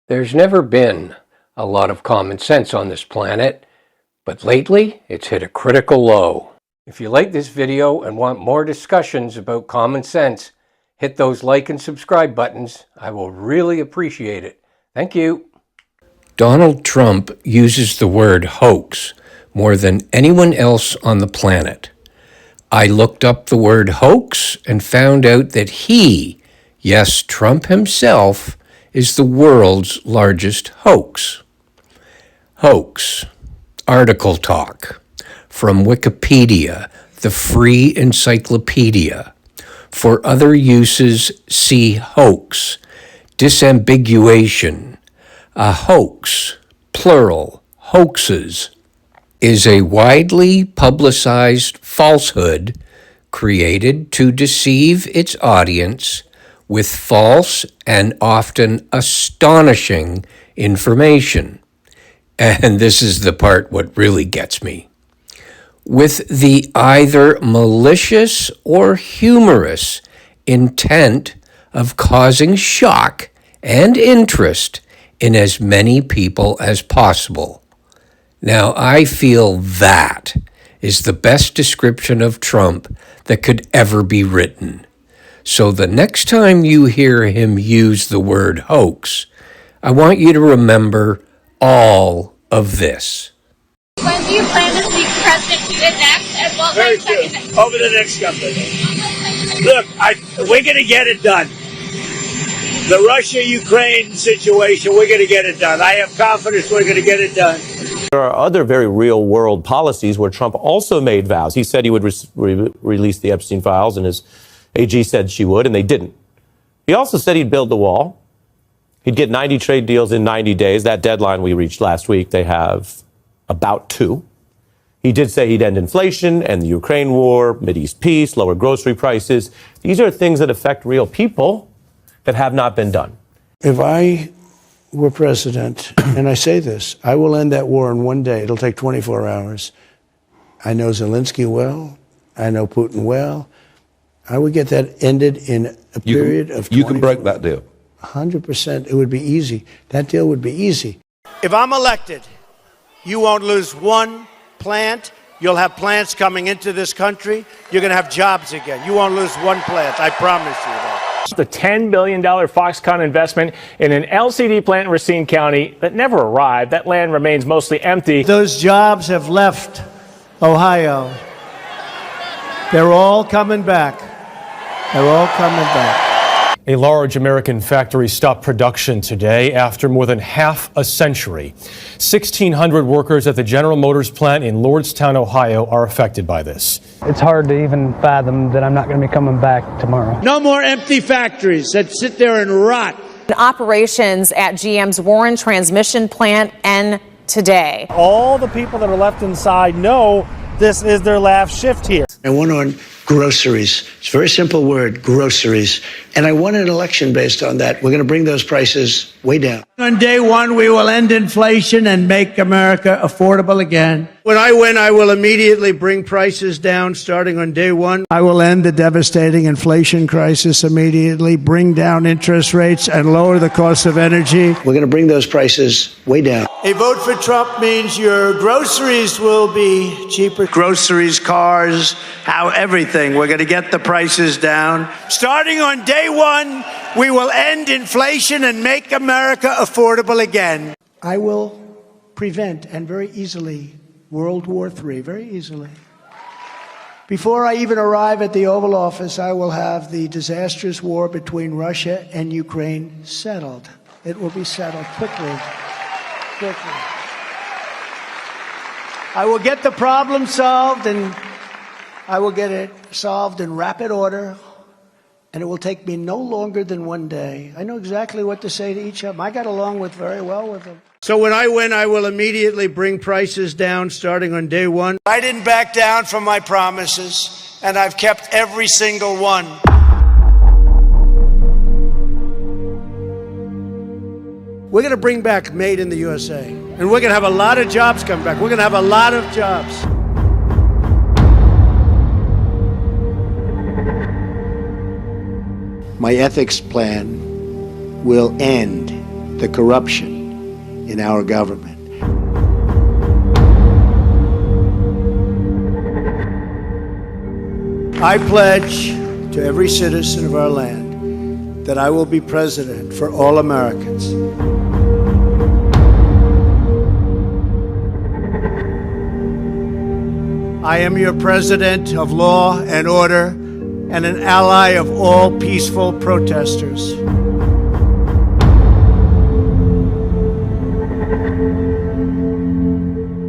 There's never been a lot of common sense on this planet, but lately it's hit a critical low. If you like this video and want more discussions about common sense, hit those like and subscribe buttons. I will really appreciate it. Thank you. Donald Trump uses the word hoax more than anyone else on the planet. I looked up the word hoax and found out that he, yes, Trump himself, is the world's largest hoax. Hoax. Article talk. From Wikipedia, the free encyclopedia. For other uses, see hoax. Disambiguation. A hoax, plural, hoaxes, is a widely publicized falsehood created to deceive its audience with false and often astonishing information. And this is the part what really gets me. With the either malicious or humorous intent of causing shock and interest in as many people as possible. Now, I feel that is the best description of Trump that could ever be written. So the next time you hear him use the word hoax, I want you to remember all of this. When do you plan to speak to President Putin next? And what Very soon. Over the next couple of days. Look, we're going to get it done. The Russia-Ukraine situation, we're going to get it done. I have confidence we're going to get it done. There are other very real-world policies where Trump also made vows. He said he would release the Epstein files, and his AG said she would, and they didn't. He also said he'd build the wall. He'd get 90 trade deals in 90 days. That deadline we reached last week, they have about 2. He did say he'd end inflation, end the Ukraine war, Mideast peace, lower grocery prices. These are things that affect real people that have not been done. If I were president, and I say this, I will end that war in one day. It'll take 24 hours. I know Zelensky well. I know Putin well. I would get that ended in a period of 24 You can break that deal. 100%. It would be easy. That deal would be easy. If I'm elected, you won't lose one plant. You'll have plants coming into this country. You're going to have jobs again. You won't lose one plant. I promise you that. The $10 billion Foxconn investment in an LCD plant in Racine County that never arrived. That land remains mostly empty. Those jobs have left Ohio. They're all coming back. They're all coming back. A large American factory stopped production today after more than half a century. 1,600 workers at the General Motors plant in Lordstown, Ohio, are affected by this. It's hard to even fathom that I'm not going to be coming back tomorrow. No more empty factories that sit there and rot. Operations at GM's Warren transmission plant end today. All the people that are left inside know this is their last shift here. I won on groceries. It's a very simple word, groceries. And I won an election based on that. We're going to bring those prices way down. On day one, we will end inflation and make America affordable again. When I win, I will immediately bring prices down starting on day one. I will end the devastating inflation crisis immediately, bring down interest rates, and lower the cost of energy. We're going to bring those prices way down. A vote for Trump means your groceries will be cheaper. Groceries, cars, everything. We're going to get the prices down. Starting on day one, we will end inflation and make America affordable again. I will prevent, and very easily, World War III, very easily. Before I even arrive at the Oval Office, I will have the disastrous war between Russia and Ukraine settled. It will be settled quickly. I will get the problem solved, and I will get it solved in rapid order, and it will take me no longer than one day. I know exactly what to say to each of them. I got along very well with them. So when I win, I will immediately bring prices down starting on day one. I didn't back down from my promises, and I've kept every single one. We're going to bring back Made in the USA, and we're going to have a lot of jobs come back. We're going to have a lot of jobs. My ethics plan will end the corruption in our government. I pledge to every citizen of our land that I will be president for all Americans. I am your president of law and order and an ally of all peaceful protesters.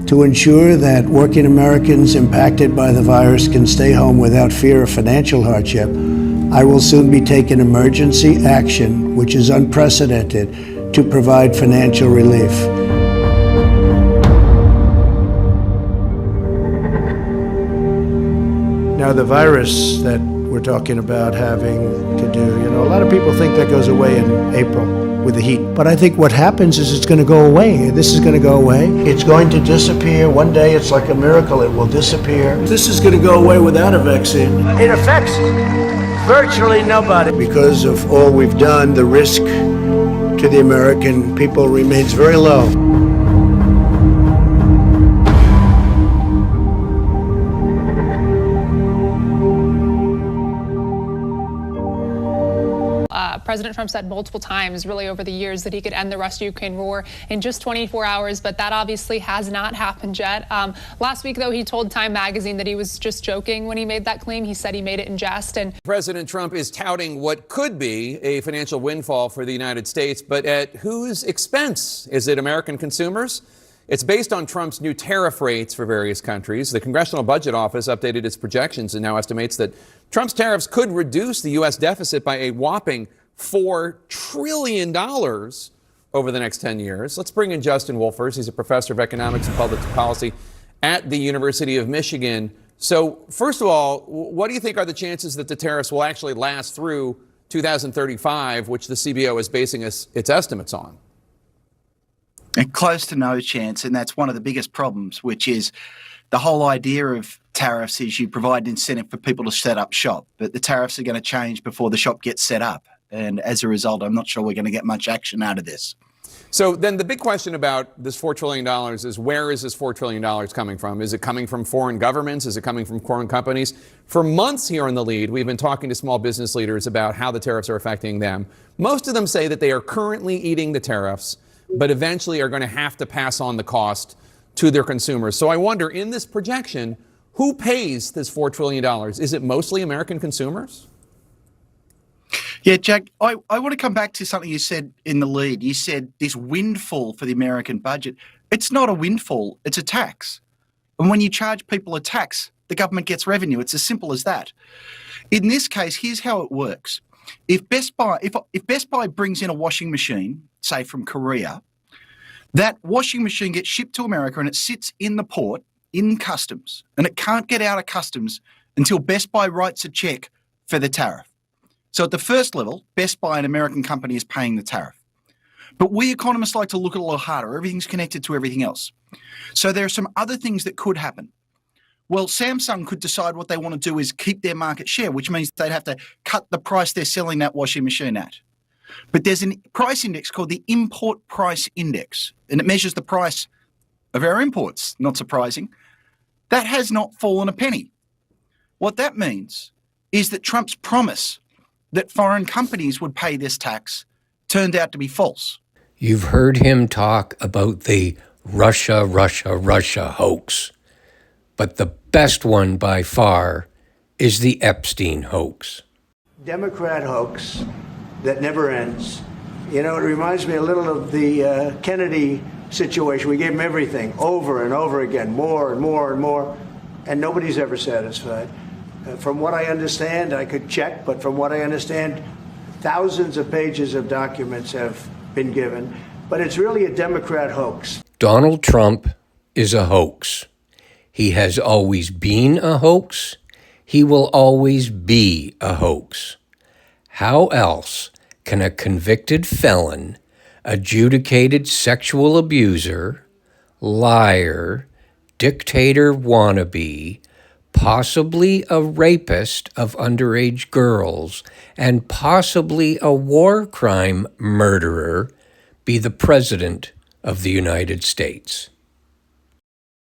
To ensure that working Americans impacted by the virus can stay home without fear of financial hardship, I will soon be taking emergency action, which is unprecedented, to provide financial relief. Now, the virus that we're talking about having to do, a lot of people think that goes away in April with the heat. But I think what happens is it's going to go away. This is going to go away. It's going to disappear. One day it's like a miracle. It will disappear. This is going to go away without a vaccine. It affects virtually nobody. Because of all we've done, the risk to the American people remains very low. President Trump said multiple times really over the years that he could end the Russia-Ukraine war in just 24 hours, but that obviously has not happened yet. Last week, though, he told Time magazine that he was just joking when he made that claim. He said he made it in jest. And President Trump is touting what could be a financial windfall for the United States, but at whose expense? Is it American consumers? It's based on Trump's new tariff rates for various countries. The Congressional Budget Office updated its projections and now estimates that Trump's tariffs could reduce the U.S. deficit by a whopping $4 trillion over the next 10 years. Let's bring in Justin Wolfers. He's a professor of economics and public policy at the University of Michigan. So first of all, what do you think are the chances that the tariffs will actually last through 2035, which the CBO is basing its estimates on? Close to no chance, and that's one of the biggest problems, which is the whole idea of tariffs is you provide an incentive for people to set up shop, but the tariffs are going to change before the shop gets set up. And as a result, I'm not sure we're going to get much action out of this. So then the big question about this $4 trillion is, where is this $4 trillion coming from? Is it coming from foreign governments? Is it coming from foreign companies? For months here on The Lead, we've been talking to small business leaders about how the tariffs are affecting them. Most of them say that they are currently eating the tariffs, but eventually are going to have to pass on the cost to their consumers. So I wonder, in this projection, who pays this $4 trillion? Is it mostly American consumers? Yeah, Jack, I want to come back to something you said in The Lead. You said this windfall for the American budget. It's not a windfall, it's a tax. And when you charge people a tax, the government gets revenue. It's as simple as that. In this case, here's how it works. If Best Buy brings in a washing machine, say from Korea, that washing machine gets shipped to America and it sits in the port in customs, and it can't get out of customs until Best Buy writes a check for the tariff. So at the first level, Best Buy, an American company, is paying the tariff. But we economists like to look at it a little harder. Everything's connected to everything else. So there are some other things that could happen. Well, Samsung could decide what they want to do is keep their market share, which means they'd have to cut the price they're selling that washing machine at. But there's a price index called the Import Price Index, and it measures the price of our imports, not surprising. That has not fallen a penny. What that means is that Trump's promise that foreign companies would pay this tax turned out to be false. You've heard him talk about the Russia hoax. But the best one by far is the Epstein hoax. Democrat hoax that never ends. It reminds me a little of the Kennedy situation. We gave him everything over and over again, more and more and more, and nobody's ever satisfied. From what I understand, I could check, but from what I understand, thousands of pages of documents have been given. But it's really a Democrat hoax. Donald Trump is a hoax. He has always been a hoax. He will always be a hoax. How else can a convicted felon, adjudicated sexual abuser, liar, dictator wannabe, possibly a rapist of underage girls, and possibly a war crime murderer be the President of the United States.